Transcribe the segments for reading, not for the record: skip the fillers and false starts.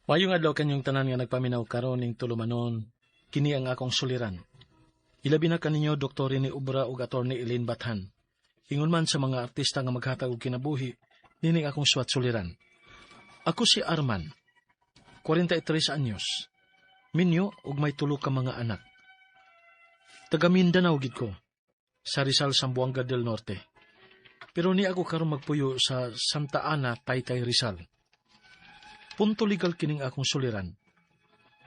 Wayong adlaw kanyong tanan nga nagpaminaw karon ning tulumanon, kini ang akong suliran. Ilabi na kaninyo Dr. ni Ubra ug Attorney Elaine Bathan. Ingon man sa mga artista nga maghatag og kinabuhi, nining akong suwat suliran. Ako si Arman, 43 anyos. Minyo ug may tulo ka mga anak. Taga Mindanao gid ko, sa Rizal, Zamboanga del Norte. Pero ni ako karon magpuyo sa Santa Ana, Taytay, Rizal. Punto legal kining akong suliran.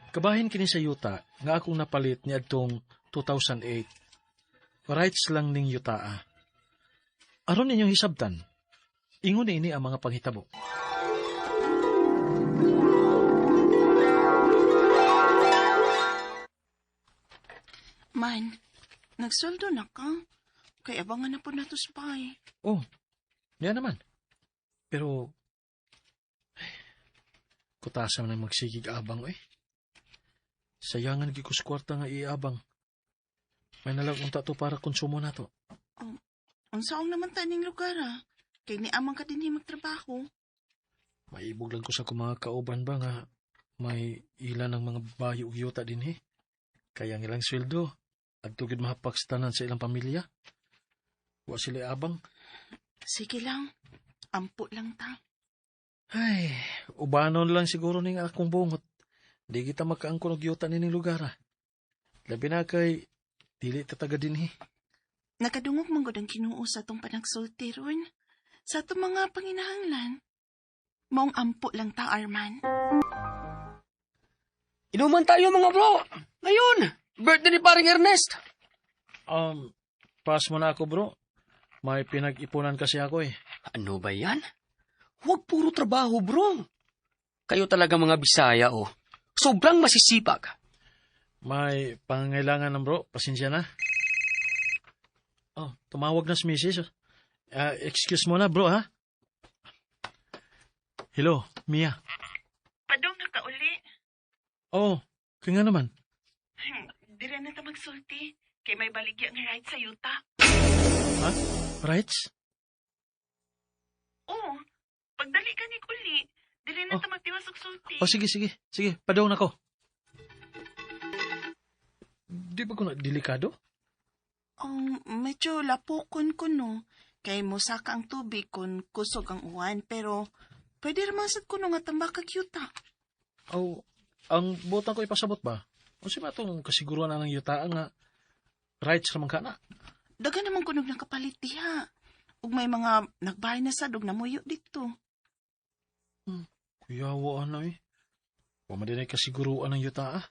Kabahin kini sa yuta nga akong napalit ni adtong 2008. Rights lang ning yutaa. Aron ninyong hisabtan, ingon ini ang mga panghitabo. Man, nagsoldo na ka. Kaya abangan na po na to sa bahay. Oh, niya naman. Pero, kutasa na magsigig abang Sayangan gikus kwarta nga iabang. May nalagunta to para konsumo na to. Ang saong naman taning lugar Kay ni amang ka din magtrabaho. Maibog lang ko sa mga kauban ba nga may ilan ng mga bayo ug yuta din Kaya ang ilang sweldo, agtugid mahapakstanan sa ilang pamilya. Wa sila abang. Sige lang, ampo lang ta. Ay, ubanon lang siguro ning akong bungot. Di kita makaangkon og yuta nining lugar Labi na kay dili ta taga dinhi. Nakadungog man gud ang Ginoo sa atong panagsulti ron. Sa atong mga panginahanglan. Maong ampo lang ta, Arman. Inuman tayo mga bro. Ngayon, birthday ni paring Ernest. Pass mo na ako bro. May pinag-ipunan kasi ako Ano ba yan? Huwag puro trabaho bro. Kayo talaga mga Bisaya Sobrang masisipag. May pangangailangan ng bro. Pasensya na. Tumawag na si Mrs. Excuse mo na bro Hello, Mia. Padong na ka uli. Kaya nga naman. Dire na ta magsulti. Kay may baligya nga right sa yuta. Ha? Rights? Oo. Pagdali ka ni uli. Dire na ta magtiwas og sulti. Sige. Padaw na ko. Di ba ko na delikado? Medyo lapokon ko no. Kay musaka ang tubig kung kusog ang uwan. Pero pwede ramasad ko no nga tambakag yuta. Ang botang ko ipasabot ba? O si matong kasiguruhan na ng yuta nga rights naman ka na. Daga naman kunog ng kapalit diha. Ug may mga nagbahay na sa dog na muyo dito. Kuyawa na Wa man din ay kasiguruhan ng yuta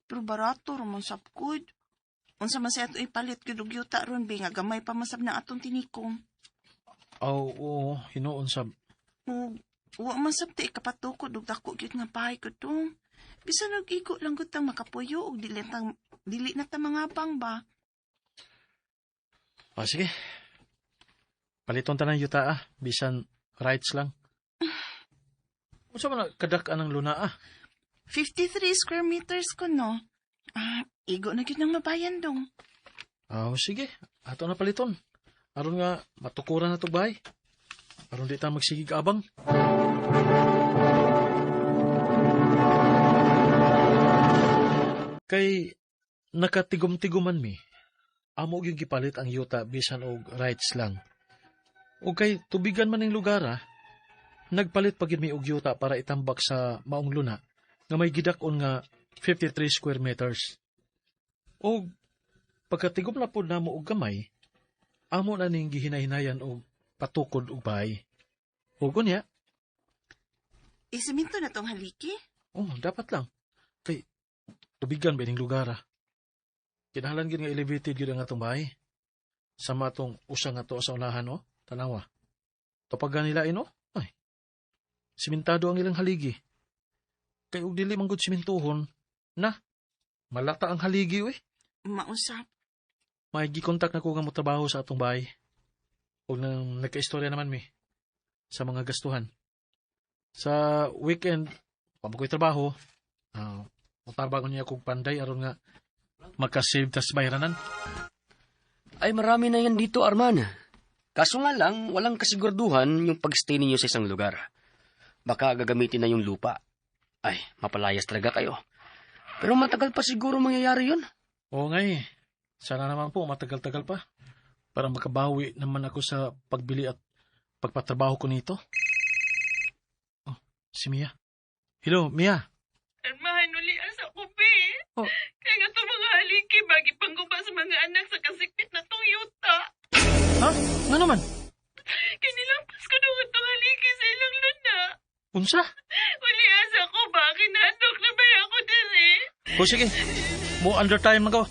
Pero barato raman sapkud. Unsa man sa ato ipalit gyud og yuta ron bi nga gamay pa masab na atong tinikom. Oo, hinuon sab. Wa man sab ti kapatukod og dako gyud nga bahay ko to. Bisan og iko lang gud tang makapuyo og dili na ta mangabang ba. Sige. Paliton ta ng yuta bisan rights lang. Unsa man kadak-an ng luna 53 square meters ko no. Igo na gyud nang mabayan dong. Sige. Ato na paliton. Aron nga matukuran na to bahay. Aron di ta magsigig abang. Kay nakatigom-tiguman mi. Amo yung gipalit ang yuta bisan og rights lang. O kay tubigan man ning lugar nagpalit pa gid mi og yuta para itambak sa maong luna nga may gidak-on nga 53 square meters. O pagkatigom na pod namo og gamay, amo na ning gihinay-hinayan og patukod og bahay. O gunya. Isiminto na tong haliki? Dapat lang. Kay tubigan ba ning lugar Kinahanglan gid nga elevated gid ang atong bahay. Sama atong usa nga to sa unahan tanawa. Kapag nila ay simentado ang ilang haligi. Kay og dili man gud simentohon na malata ang haligi Mausap. May gikontak na ko nga mo trabaho sa atong bahay. Og nang nagkaistorya naman mi sa mga gastuhan. Sa weekend, pamoy trabaho, mutarbagon niya kong panday aron nga makasave tas bayranan. Ay marami na yan dito, Arman. Kaso nga lang, walang kasiguraduhan yung pag-stay ninyo sa isang lugar. Baka gagamitin na yung lupa. Ay, mapalayas talaga kayo. Pero matagal pa siguro mangyayari yun. Oo nga eh. Sana naman po matagal-tagal pa para makabawi naman ako sa pagbili at pagpatrabaho ko nito. Oh, si Mia. Hello, Mia. Armahan uli asa ko, be. Oh. Kaya nga itong mga haliki, bagi pangguba sa mga anak sa kasikpit na tong yuta. Ha? Nga naman? Kaya nilampas ko nung itong haliki sa ilang luna. Unsa? Uli asa ko ba? Kinandok na ba ako diri? O sige, mo under time na ko.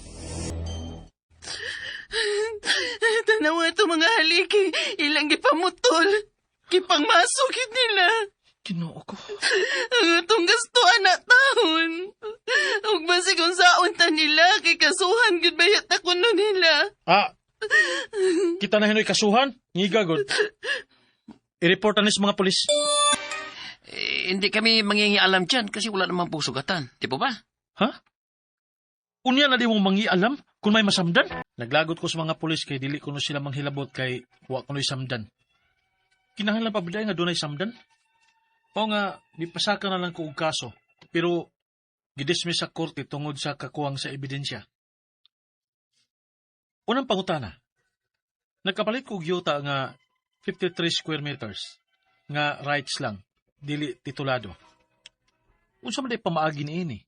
Tanaw nga itong mga haliki, ilang gipamutol. Kipangmasukit nila. Ginoo ko. Ang atong gastuan na taon. Ug basi kung saon ta nila, kay kasuhan gud bayat na kuno nila. Ah, kita na hinoy kasuhan? Ngiga, God. I-report na sa mga polis. Hindi kami mangingialam dyan kasi wala namang po sugatan. Di po ba? Ha? Unya na di mong mangialam kung may masamdan? Naglagot ko sa mga polis kay dili ko no sila manghilabot kay wa ko no'y samdan. Kinahanglan pa biday nga dunay samdan? O nga, dipasaka na lang ko og kaso. Pero, gidismiss sa korte tungod sa kakuwang sa ebidensya. Unang pangutana, nagkapalit ko og yuta nga 53 square meters nga rights lang, dili titulado. Unsa man day pamaagi niini?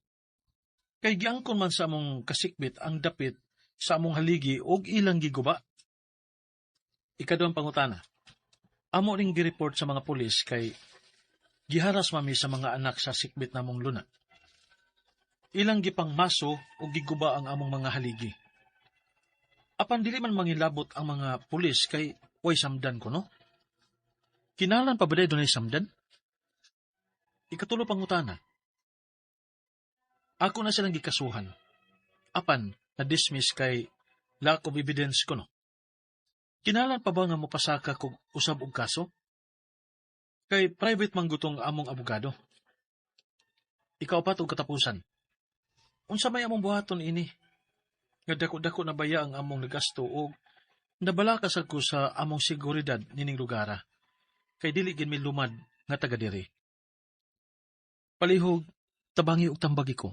Kay giangkon man sa among kasikbit ang dapit sa among haligi og ilang giguba. Ikaduhang pangutana, amo ring gi-report sa mga pulis kay giharas mami sa mga anak sa sikbit namong luna. Ilang gipang maso o giguba ang among mga haligi. Apan dili man mangilabot ang mga pulis kay way samdan ko, no? Kinalan pa ba dunay samdan? Ikatulo pangutana. Ako na silang gikasuhan. Apan, na-dismiss kay lack of evidence ko, no? Kinalan pa ba nga mopasaka kog usab og kaso? Kay private man gutong among abogado. Ikaw pa og katapusan. Unsa may among buhaton ini? Nga dako-dako na baya ang among nagasto og nabala kasag ko sa among seguridad nining lugara. Kay dili gid mi lumad nga taga diri. Palihog tabangi og tambagi ko.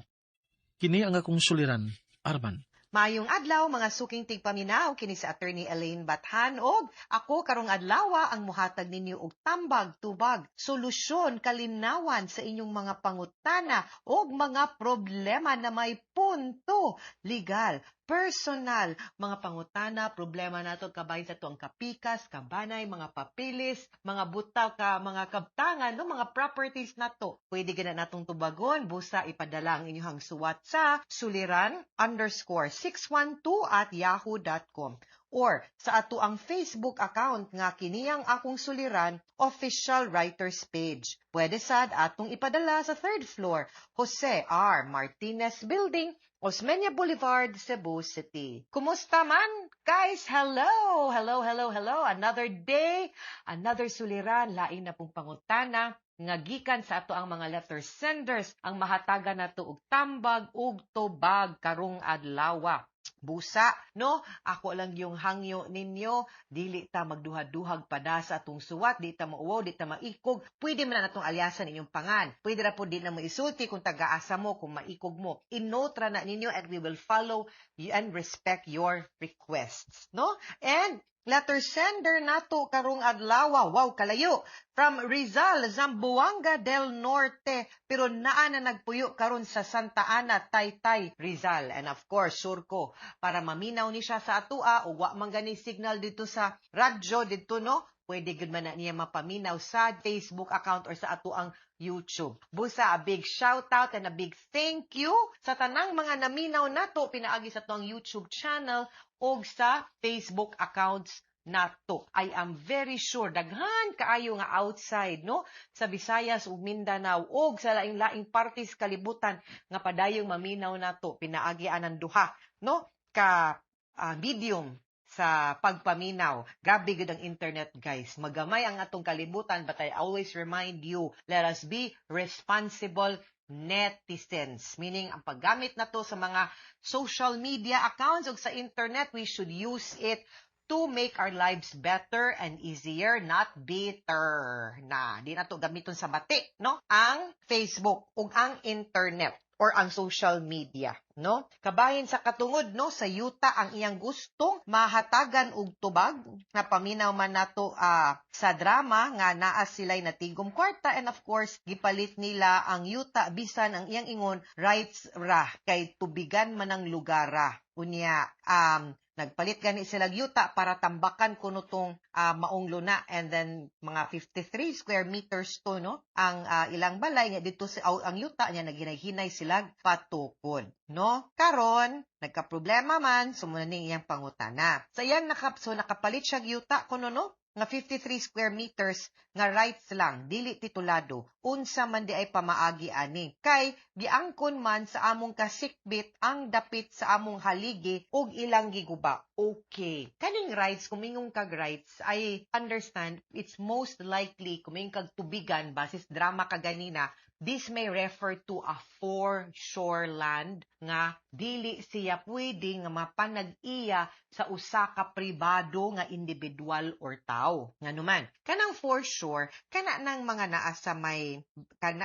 Kini ang akong suliran, Arman. Mayong adlaw mga suking tigpaminaw kini si Attorney Elaine Bathan og ako karong adlawa ang muhatag ninyo og tambag, tubag, solusyon, kalinawan sa inyong mga pangutana og mga problema na may punto, legal, personal, mga pangutana, problema nato kabay sa tuang kapikas, kabanay, mga papilis, mga butaw ka, mga kabtangan, no, mga properties nato. Pwede gina natong tubagon, busa ipadala ang inyong suwat sa suliran_612@yahoo.com or sa ato ang Facebook account nga kiniyang akong suliran official writers page. Pwede sad atong ipadala sa 3rd floor, Jose R. Martinez Building, Osmeña Boulevard, Cebu City. Kumusta man? Guys, hello! Hello, hello, hello. Another day, another suliran, lain na pong pangutana, nga gikan sa ato ang mga letter senders, ang mahataga nato og tambag ug tubag karong adlaw. Busa, no? Ako lang yung hangyo ninyo. Dili ta magduhad-duhag pada sa atong suwat. Di ta mauwaw, di ta maikog. Pwede man na natong alyasan inyong pangan. Pwede na po di na maisulti kung taga-asa mo, kung maikog mo. Inote ra na ninyo and we will follow and respect your requests. No? And letter sender nato karong adlaw. Wow, kalayo. From Rizal, Zamboanga del Norte. Pero naa na nagpuyo karon sa Santa Ana, Taytay, Rizal. And of course, Surco. Para maminaw ni siya sa atua o wa man gani signal dito sa radyo dito, no? Pwede gud man na niya mapaminaw sa Facebook account or sa ato ang YouTube. Busa, a big shout out and a big thank you sa tanang mga naminaw nato pinaagi sa tuang YouTube channel o sa Facebook accounts nato. I am very sure daghan kaayo nga outside, no, sa Visayas ug Mindanao ug sa laing-laing parties kalibutan nga padayong maminaw nato pinaagi anang duha, no, ka medium sa pagpaminaw. Grabe gud ang internet, guys. Magamay ang atong kalibutan, but I always remind you, let us be responsible netizens. Meaning, ang paggamit na to sa mga social media accounts o sa internet, we should use it to make our lives better and easier, not bitter. Na, di na to gamiton sa batik, no? Ang Facebook ug ang internet or ang social media, no? Kabahin sa katungod, no, sa yuta ang iyang gustong mahatagan og tubag na paminaw man nato sa drama nga naa sila'y natigom kwarta, and of course gipalit nila ang yuta bisan ang iyang ingon rights ra kay tubigan man ang lugara. Unya nagpalit gani sila yuta para tambakan kuno tong maong luna, and then mga 53 square meters to, no, ang ilang balay nga dito ang yuta niya naginay-hinay sila patukod, no. Karon nagka-problema man sumuna ning iyang pangutana. Sa iyang nakapalit siya yuta kuno, no, nga 53 square meters nga rights lang, dili titulado, unsa man di ay pamaagi ani. Kay giangkon man sa among kasikbit ang dapit sa among haligi ug ilang giguba. Okay. Kaning rights, kumingong kag rights, I understand it's most likely kumingong kag tubigan basis drama kaganina. This may refer to a foreshore land nga dili siya pwede nga mapanag-iya sa usa ka pribado nga individual or tao. Nga naman, kanang foreshore, kana nang mga naa sa may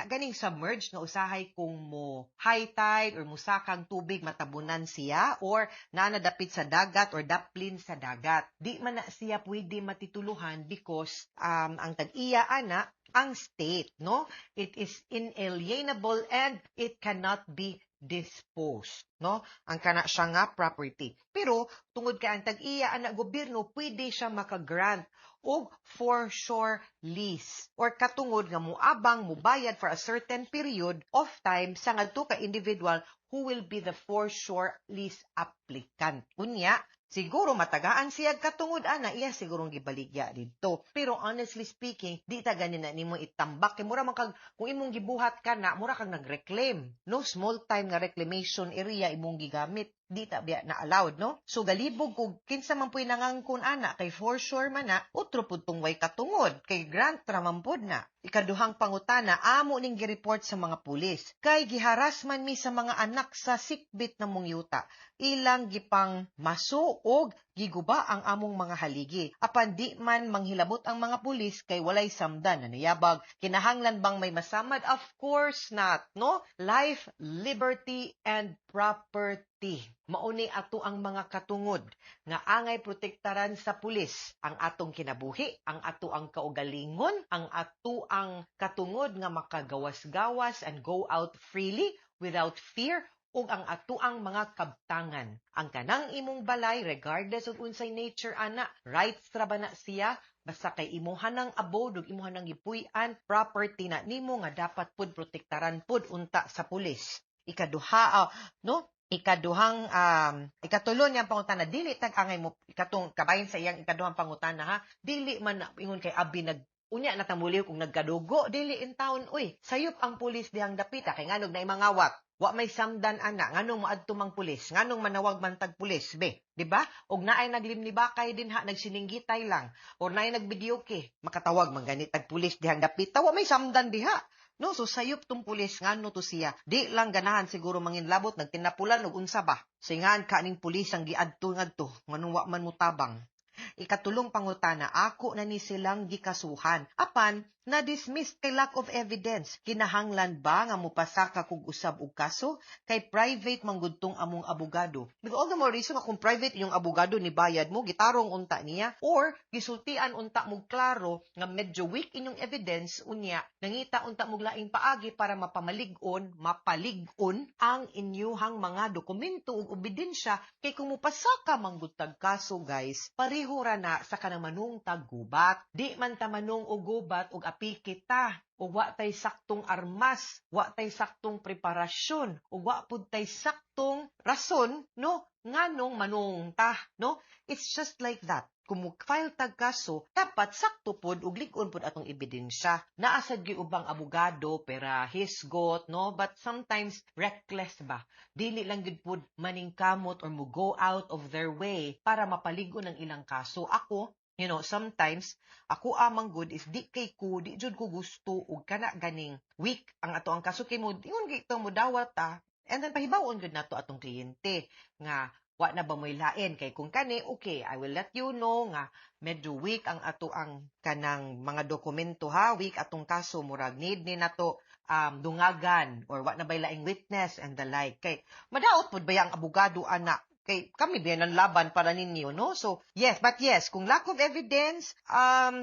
ganing submerged nga usahay kung mo high tide or musakang tubig matabunan siya or nanadapit sa dagat or daplin sa dagat. Di man na siya pwede matituluhan because ang tag-iya ana ang state, no? It is inalienable and it cannot be disposed, no? Ang kana siya nga property. Pero tungod kay ang tag-iya ana gobyerno, pwede siya maka-grant og foreshore lease or katungod nga muabang mubayad for a certain period of time sa ngadto ka individual who will be the foreshore lease applicant. Unya, siguro matagaan siya katungod ana iya sigurong gibaligya didto. Pero honestly speaking, di ta ganin na nimo itambak kay mura man kag kung imong gibuhat ka na mura kag nagreclaim. No, small time nga reclamation area imong gigamit. Di ta biya na allowed, no? So galibog kung kinsa man puy nangangkon ana kay for sure man na utro pud tong way katungod kay grant ra man pud na. Ikaduhang pangutana, amo ning gireport sa mga pulis kay giharas man mi sa mga anak sa sikbit na mong yuta. Ilang gipang maso og giguba ang among mga haligi. Apan di man manghilabot ang mga pulis kay walay samdan. Nanayabag, kinahanglan bang may masamad? Of course not, no? Life, liberty, and property. Mauni ato ang mga katungod nga angay protektaran sa pulis ang atong kinabuhi, ang ato ang kaugalingon, ang ato ang katungod nga makagawas-gawas and go out freely without fear, ug ang ato ang mga kabtangan. Ang kanang imong balay, regardless of unsay nature ana, rights ra ba na siya? Basta kay imuhan ng abode ug imuhan ng gipuy-an, property na nimo nga dapat pud protektaran pud unta sa pulis. Ikaduha, no? Ikatulo niyang pangutana, dili tag-angay mo, ikatong kabayin sa iyang ikaduhang pangutana ha, dili man ingon kay abi unya natamuliw kung nagkadugo, dili in town, uy, sayop ang pulis dihang dapita, kay nganog na imangawat, wa may samdan ana, nganong maadto mang pulis, nganong manawag man tag pulis, be, di ba? Og naay naglimnibakay din ha, nagsininggitay lang, or naay nagbideoke, makatawag man ganit tag pulis dihang dapita, wa may samdan diha. No, so sayop tong pulis ngano to siya. Di lang ganahan siguro manginlabot nagtinapulan og unsa ba. Singan kaning pulis ang giadto ngadto nganong wa man mutabang. Ikatulong pangutana, ako na ni silang gikasuhan. Apan, na-dismiss kay lack of evidence. Kinahanglan ba nga mupasa ka kung usab og kaso? Kay private manggudtong among abogado. All the more reason kung private inyong abogado ni bayad mo, gitarong unta niya, or gisultian unta mo klaro nga medyo weak inyong evidence, unya, nangita unta mo laing paagi para mapaligon ang inyuhang mga dokumento ug ebidensya. Kay kung mupasa ka manggutag kaso, guys, parihura na sa kanang manung taggubat. Di man ta manung og gubat og api kita, o wa tay saktong armas, wa tay saktong preparasyon, o wa pud tay saktong rason, no, nganong manung ta, no? It's just like that. Kung file tag kaso, dapat sakto pod ug lig-on pod atong ebidensya. Naasad gyud ubang abogado pera hisgot, no? But sometimes reckless ba? Dili lang gyud pod maningkamot or mo go out of their way para mapaligon ang ilang kaso. Ako, you know, sometimes, ako amang good is di kay ko, di jud ko gusto, ug kana ganing weak ang ato ang kaso kay mo, ingon gito mo dawat ta, and then pahibawon gud nato atong kliyente, nga wa na ba mo'y lain kay kung kani okay, I will let you know nga medyo weak ang ato ang kanang mga dokumento ha, weak atong kaso murag need ni nato dungagan or wa na bay laing witness and the like. Kay madaot pud ba ang abogado ana kay kami biyan ang laban para ninyo, no? So, yes, but yes, kung lack of evidence,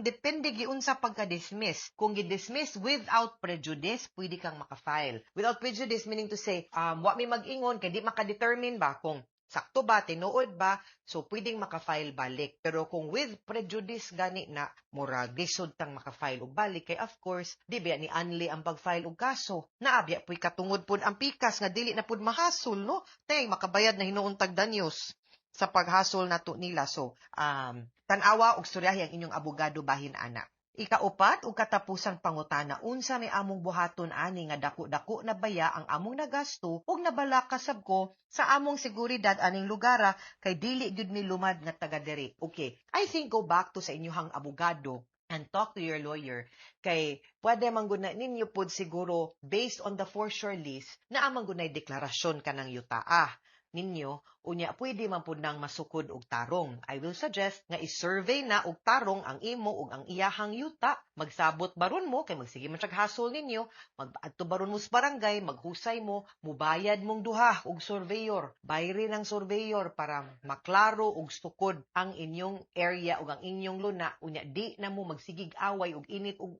depende giunsa pagka-dismiss. Kung gi-dismiss without prejudice, pwede kang maka-file. Without prejudice, meaning to say, wa may mag-ingon, kay di maka-determine ba kung sakto ba, tinuod ba, so pwedeng maka-file balik. Pero kung with prejudice gani na, murag, disod tang maka-file og balik, kay of course, di ba ni Anli ang pag-file og kaso. Naabya po'y katungod pod ang pikas, nga dili na pod mahasol, no? Teng, makabayad na hinuuntag danyos sa paghasol nato nila. So, tanawa og storyahi ang inyong abogado bahin ana. Ikaupat ug katapusang pangutana unsa may among buhaton ani nga dako-dako na baya ang among nagasto ug nabala kasab ko sa among seguridad aning lugara kay dili gyud mi lumad nga taga diri. Okay, I think go back to sa inyong abogado and talk to your lawyer kay pwede man gud na ninyo pod siguro based on the foreshore list na amang gud nay deklarasyon kanang yutaa ninyo, unya pwede man pud nang masukod og tarong. I will suggest nga i-survey na og tarong ang imo ug ang iyahang yuta. Magsabot baron mo kay magsige man siyag hasol ninyo, mag-adto baron mo sa barangay, maghusay mo, mubayad mong duha og surveyor. Bayri ng surveyor para maklaro og sukod ang inyong area ug ang inyong luna. Unya di na mo magsigig away og init ug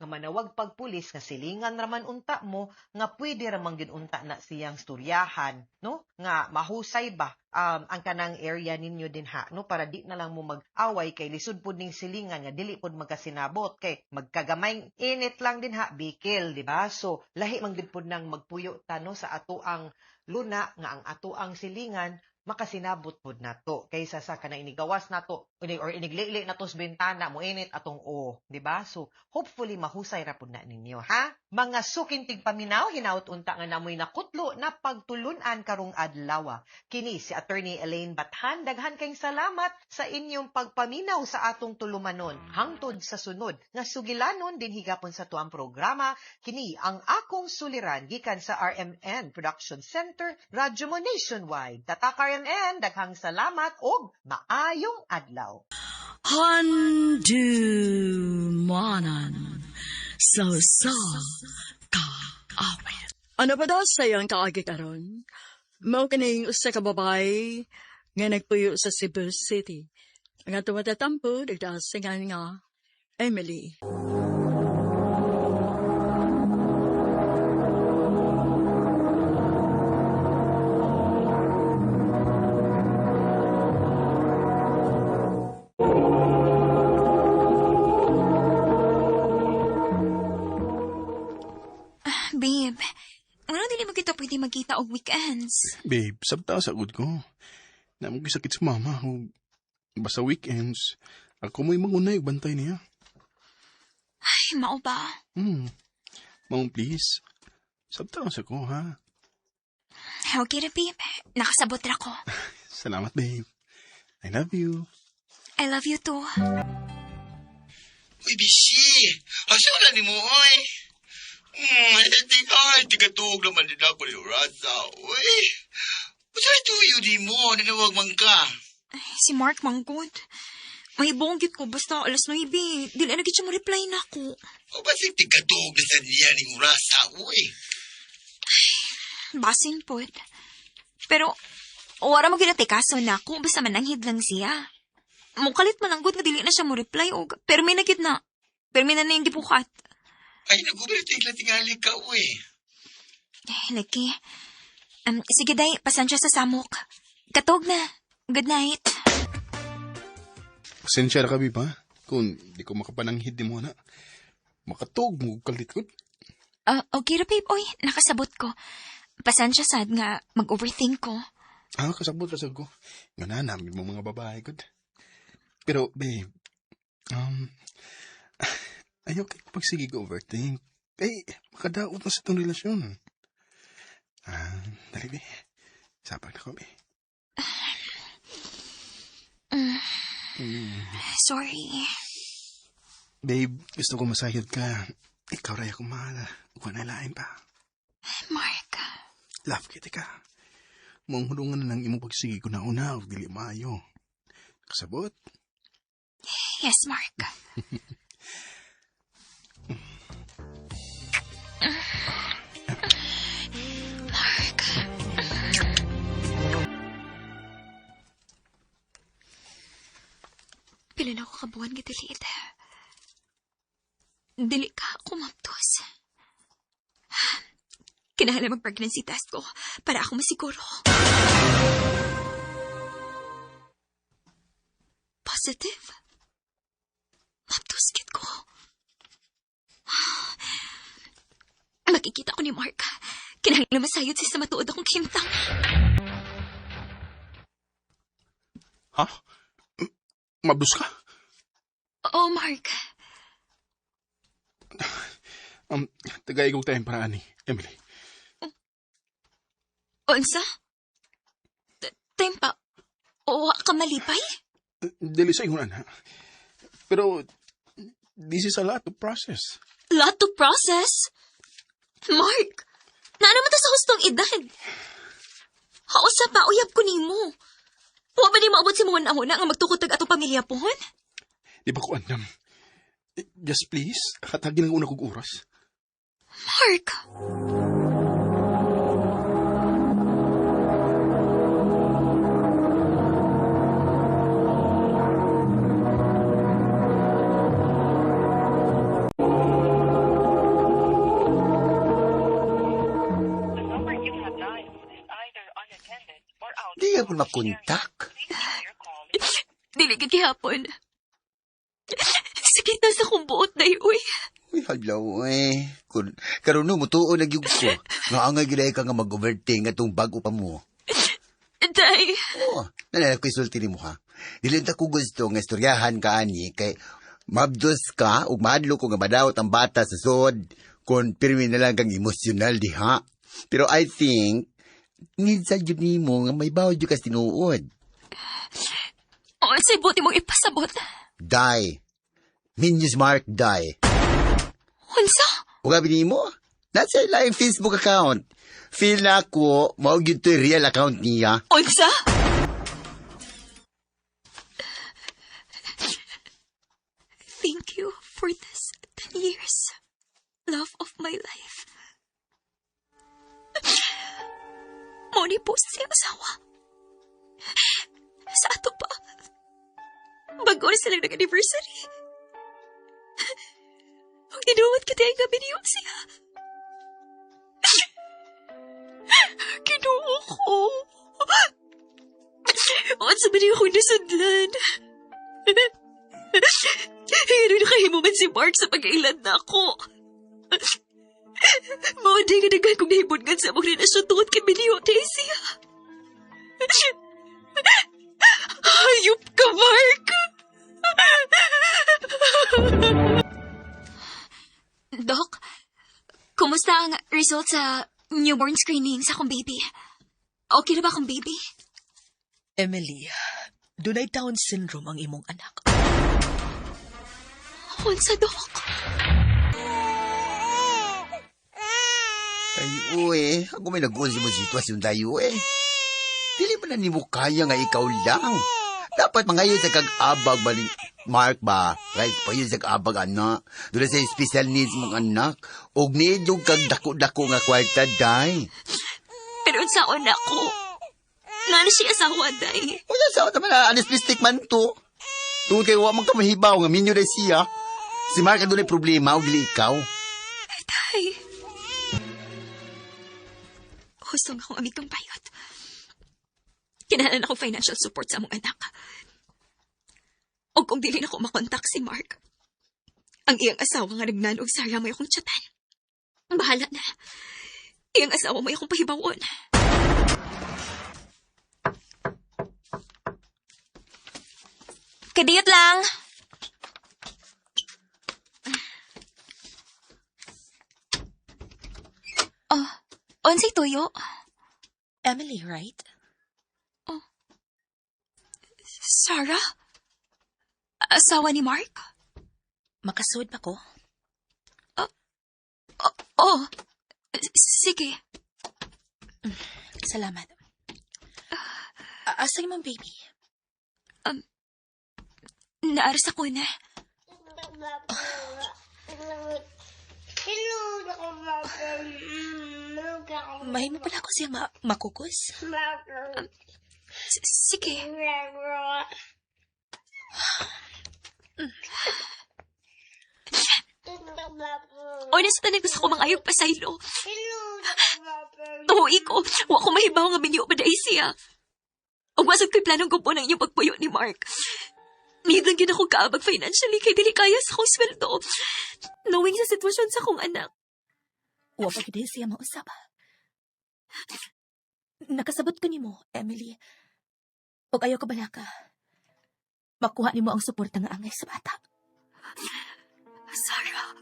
nga manawag pagpulis nga silingan raman unta mo nga pwede ramang gid unta na siyang storyahan, no? Nga mahusay ba ang kanang area ninyo din ha, no? Para di na lang mo mag-away kay lisod pud ning silingan nga dili pud magkasinabot kay magkagamay init lang din ha, bikil, di ba? So lahi man gid pud nang magpuyo tano sa ato ang luna nga ang ato ang silingan makasinabot pud nato kaysa sa kanang inigawas nato or iniglili nato sa bintana mo init atong di ba? So hopefully mahusay ra pud na ninyo ha. Mga sukintig paminaw hinaut unta nga namoy nakutlo na pagtulunan karong adlaw. Kini si Attorney Elaine Bathan, daghan kayong salamat sa inyong pagpaminaw sa atong tulumanon. Hangtod sa sunod nga sugilanon din higapon sa tuang programa, kini ang akong suliran gikan sa RMN Production Center, Radyo Mo Nationwide. Tatakar RMN, daghang salamat og maayong adlaw. Handumanan sa kaawit. Ano pa daw sayang kaagi karon? Mao kining usa ka babae nga nagpuyo sa Cebu City. Nga tumatatampo dagdasingan nga Emily. Babe, ano dili mo kita pwede magkita og weekends? Babe, sabta sa good ko. Namang sakit sa mama. Basta weekends, ako mo'y mangunay bantay niya. Ay, mao ba? Mom, please. Sabta sa ko, ha? Okay ra, babe. Nakasabot ra ko. Salamat, babe. I love you. I love you too. Uy, bisi. Asa wala ni mo, oy? Tigatog naman din ako ni Raza. Uy, masaya tuyo di mo, nanawag man ka. Ay, si Mark manggod. May bonggit ko, basta alas 9. Dili na siya mo reply na ako. O basit tigatog na sa niya ni Raza, uy. Basin po. Pero, wala mo ginati kaso na ako, basta mananghid lang siya. Mukalit man ang good nga dili na siya mo reply og permi na gid na. Permi na yung gibukat. Ay, nagubirit tigla tingali ka, uy. Laki. Sige day, pasensya sa samok. Katog na. Good night. Pasensya na kami pa. Kung di ko makapananghid di mo na. Makatog mo kalitkot. Okay ra babe, oy, nakasabot ko. Pasensya sad nga mag-overthink ko. Kasabot ko. Nga na namin mo mga babae ko. Pero, babe, ayaw kayo pagsigig overthink. Ay, makadaot na sa itong relasyon. Dali, babe. Sapag na ko, babe. Sorry. Babe, gusto ko masayod ka. Ikaw rin ako mahal. Huwag na lain pa. Mark. Love kita ka. Mong hulungan na ng imong pagsigi ko na una o dili maayo. Kasabot? Yes, Mark. Mark. Pila na ako kabuhan ka diliit. Dili ka ako maptos. Kinahanglan mag-pregnancy test ko para ako masiguro. Positive? Maptos kid ko. Makikita ko ni Mark. Kinahanglan masayod siya sa matuod akong himtang. Ha? Mabdos ka? Oo, Mark. Tagay ko tayong paraan ni Emily. Unsa? Tempa. O ka malipay? Dili sa ingon, ana. Pero, this is a lot to process. Lot to process? Mark, naanaman ta sa hustong edad. Hausa pa, uyab ko nimo. Huwag ba ni maabot si mga nauna nga magtukotag atong pamilya pohon? Di ba ko andam? Just please, hatagin ang una kong oras. Mark! Di ako makontak. Dili ka gihapon. Sakit na sa kong buot na uy. Uy, halaw eh. Karoon no, mutuo na gyud ko. Nga angay gilay ka nga mag-overthink atong bago pa mo. Day. Oo, nanala ko isulti ni mo ha. Dili ta ko gusto nga istoryahan ka ani kay mabdos ka ug madlo ko nga madawat ang bata sa sod kon pirmi na lang kang emosyonal diha. Pero I think need sa jud nimo nga may bawod jud ka tinuod. O, say buti mong ipasabot. Die. Minus Mark die. Unsa? Uga binimo? Nasa live Facebook account. Feel na ako, maog yun to real account niya. Unsa? Thank you for this 10 years. Love of my life. Moni po siya asawa. Sa ato pa. Bago na silang nag-anniversary. Huwag ninuwat ka tayong gabi niyo siya. Kinuha ko. At sa maniyo akong nasudlan. Ano na kayo mo man si Mark sa pag-ilan na ako. Maunday nga nagan kong nahibungan sa mong relasyon tungod kay Benio tayo siya. Hayop ka, Mark! Doc, kumusta ang result sa newborn screening sa akong baby? Okay na ba akong baby? Emily, dunay Down syndrome ang imong anak. Unsa, Doc? Ay, uwe, ako may nag-uon sa mga sitwasyon tayo eh. Dili mo na ni mo kaya nga ikaw lang. Dapat mangayon sa kag-abag ba ni Mark ba? Right, pa yun sa kag-abag anak. Doon sa special needs mong anak. Og need yung kag-dako-dako nga kwarta, day. Pero unsaon ako? Nano siya asawa, day? O yan, sa naman na anesthetic man to. Tungkol kayo, wamang ka mahibaw nga minyo na siya. Si Mark ang doon problema, o dili ikaw. Day. Gusto nga akong amikang bayot. Kinahanglan ako financial support sa among anak. O kung dili na ako makontak si Mark, ang iyang asawa nga nagnanog sa mo akong tsatan. Bahala na. Iyang asawa mo akong pahibawon. Kadiyot lang. Oh, onsay tuyo? Emily, right? Sarah? Asawa ni Mark? Makasud pa ko? Oh, sige. Salamat. Asa imong baby? Naaras ako na. Mahimo pala ako siya makukos. Sige. O, nasa tanan gusto ko mangayog pa saylo. Tuhoy ko, wa ko mahibaw nga minyo pa dahil siya. Ang wasag ko'y planong gupo ng inyong pagpuyo ni Mark. Need lang yun ako kaabag financially kay dili kaya sa akong sweldo. Knowing sa sitwasyon sa akong anak. Wa pa gid siya mausap. Nakasabot ko nimo, Emily. Og ayaw ka balaka. Makuha nimo ang suporta nga angay sa bata. Sarah.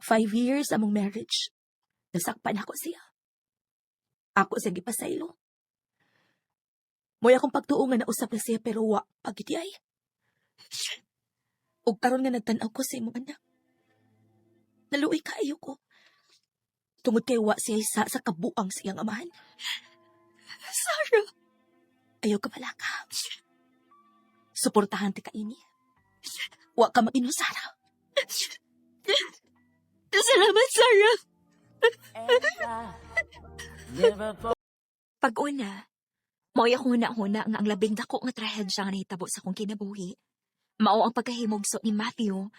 5 years among marriage. Nasakpan ako siya. Ako sa gipasaylo. Moy akong pagtuo nga nausap na siya pero wa pagitiyay. Og karon nga nagtan-aw ko sa imong anak. Naluoy kaayo ko. Tungod kay wa siya isa sa kabuang siyang amahan. Sarah. Ayaw ka pala ka. Suportahan ti ka ini. Wa ka mag-ino, Sarah. Salamat, Sarah. Pag-una, maoy ako huna-huna nga ang labing dako nga trahedya nga nahitabo sa akong kinabuhi. Mao ang pagkahimugso ni Matthew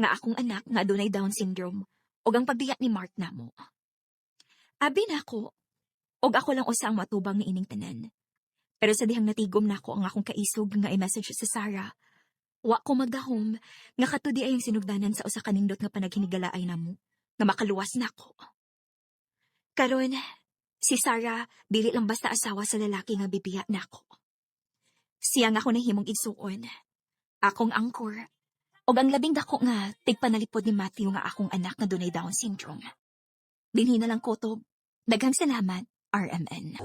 nga akong anak nga adunay Down syndrome ug ang pagbiya ni Mark namo. Abi nako, og ako lang usa ang matubang ni ining tanan. Pero sa dihang natigom nako ang akong kaisog nga i-message sa Sarah, wa ko magdahom nga katudi ay ang sinugdanan sa usa ka nindot nga panaghinigalaay namo nga makaluwas nako. Karon, si Sarah dili lang basta asawa sa lalaki nga bibiya nako. Siya nga ako nahimong igsuon. Akong angkor. Og ang labing dako nga tigpanalipod ni Matthew nga akong anak nga dunay Down syndrome. Dinhi na lang ko to. Daghang salamat, RMN.